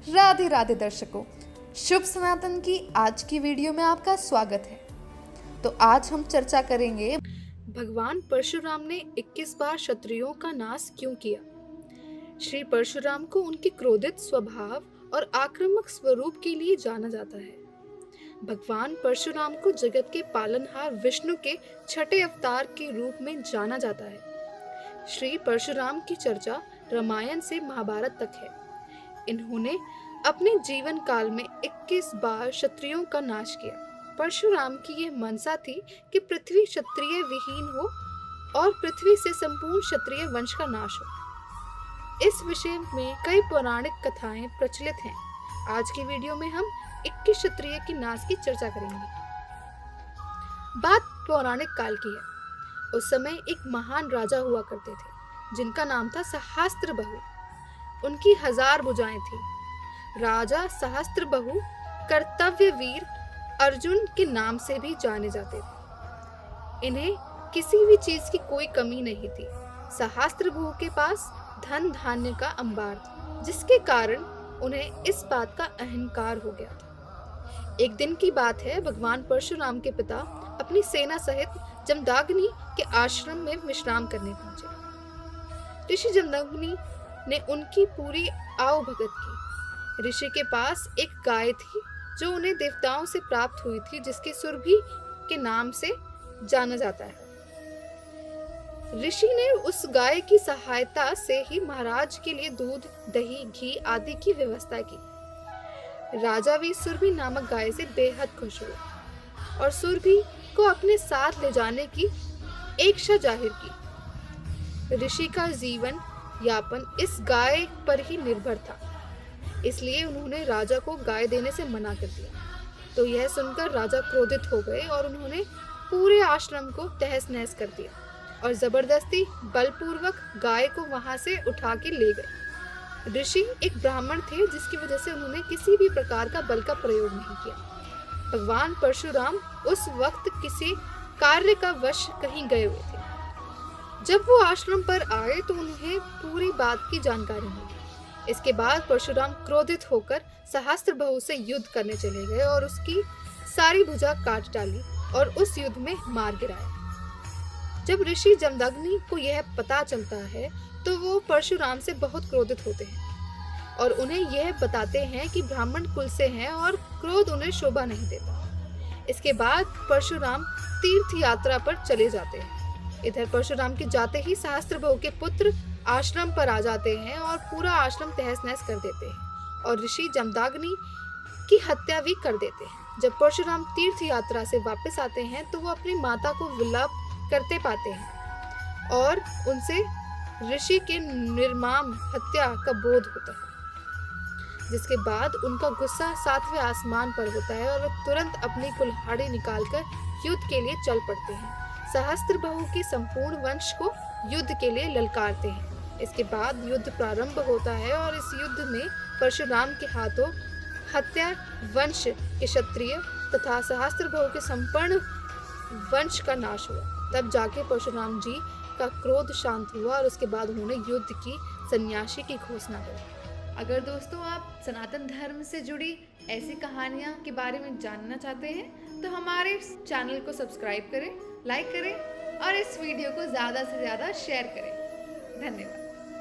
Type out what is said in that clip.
राधे राधे दर्शकों, शुभ सनातन की आज की वीडियो में आपका स्वागत है। तो आज हम चर्चा करेंगे भगवान परशुराम ने 21 बार क्षत्रियों का नाश क्यों किया। श्री परशुराम को उनके क्रोधित स्वभाव और आक्रामक स्वरूप के लिए जाना जाता है। भगवान परशुराम को जगत के पालनहार विष्णु के छठे अवतार के रूप में जाना जाता है। श्री परशुराम की चर्चा रामायण से महाभारत तक है। इन्होंने अपने जीवन काल में 21 बार क्षत्रियों का नाश किया। परशुराम की यह मनसा थी कि पृथ्वी क्षत्रिय विहीन हो और पृथ्वी से संपूर्ण क्षत्रिय वंश का नाश हो। इस विषय में कई पौराणिक कथाएं प्रचलित हैं। आज की वीडियो में हम 21 क्षत्रिय के नाश की चर्चा करेंगे। बात पौराणिक काल की है। उस समय एक महान राजा हुआ करते थे जिनका नाम था सहस्त्रबाहु। उनकी 1000 भुजाएं थी। राजा सहस्त्रबाहु कर्तव्यवीर अर्जुन के नाम से भी जाने जाते थे। इन्हें किसी भी चीज की कोई कमी नहीं थी। सहस्त्रबाहु के पास धन धान्य का अंबार था, जिसके कारण उन्हें इस बात का अहंकार हो गया था। एक दिन की बात है, भगवान परशुराम के पिता अपनी सेना सहित जमदग्नि के आश्रम में विश्राम करने पहुंचे। ऋषि जमदग्नि ने उनकी पूरी आवभगत की। ऋषि के पास एक गाय थी जो उन्हें देवताओं से प्राप्त हुई थी, जिसके सुरभि के नाम से जाना जाता है। ऋषि ने उस गाय की सहायता से ही महाराज के लिए दूध, दही, घी आदि की व्यवस्था की। राजा भी सुरभि नामक गाय से बेहद खुश हुए और सुरभि को अपने साथ ले जाने की इच्छा जाहिर की। ऋषि का जीवन यापन इस गाय पर ही निर्भर था, इसलिए उन्होंने राजा को गाय देने से मना कर दिया। तो यह सुनकर राजा क्रोधित हो गए और उन्होंने पूरे आश्रम को तहस नहस कर दिया और जबरदस्ती बलपूर्वक गाय को वहां से उठा के ले गए। ऋषि एक ब्राह्मण थे, जिसकी वजह से उन्होंने किसी भी प्रकार का बल का प्रयोग नहीं किया। भगवान परशुराम उस वक्त किसी कार्य का वश कहीं गए हुए थे। जब वो आश्रम पर आए तो उन्हें पूरी बात की जानकारी मिली। इसके बाद परशुराम क्रोधित होकर सहस्त्रबाहु से युद्ध करने चले गए और उसकी सारी भुजा काट डाली और उस युद्ध में मार गिराया। जब ऋषि जमदग्नि को यह पता चलता है तो वो परशुराम से बहुत क्रोधित होते हैं और उन्हें यह बताते हैं कि ब्राह्मण कुल से हैं और क्रोध उन्हें शोभा नहीं देता। इसके बाद परशुराम तीर्थ यात्रा पर चले जाते हैं। इधर परशुराम के जाते ही सहस्त्रबाहु के पुत्र आश्रम पर आ जाते हैं और पूरा आश्रम तहस नहस कर देते हैं और ऋषि जमदग्नि की हत्या भी कर देते हैं। जब परशुराम तीर्थ यात्रा से वापस आते हैं तो वो अपनी माता को विलाप करते पाते हैं और उनसे ऋषि के निर्मम हत्या का बोध होता है, जिसके बाद उनका गुस्सा 7वें आसमान पर होता है और वे तुरंत अपनी कुल्हाड़ी निकालकर युद्ध के लिए चल पड़ते हैं। सहस्त्रबाहु के संपूर्ण वंश को युद्ध के लिए ललकारते हैं। इसके बाद युद्ध प्रारंभ होता है और इस युद्ध में परशुराम के हाथों हत्या वंश के क्षत्रिय तथा सहस्त्रबाहु के संपूर्ण वंश का नाश हुआ। तब जाके परशुराम जी का क्रोध शांत हुआ और उसके बाद उन्होंने युद्ध की सन्यासी की घोषणा की। अगर दोस्तों आप सनातन धर्म से जुड़ी ऐसी कहानियाँ के बारे में जानना चाहते हैं तो हमारे चैनल को सब्सक्राइब करें, लाइक करें और इस वीडियो को ज़्यादा से ज़्यादा शेयर करें। धन्यवाद।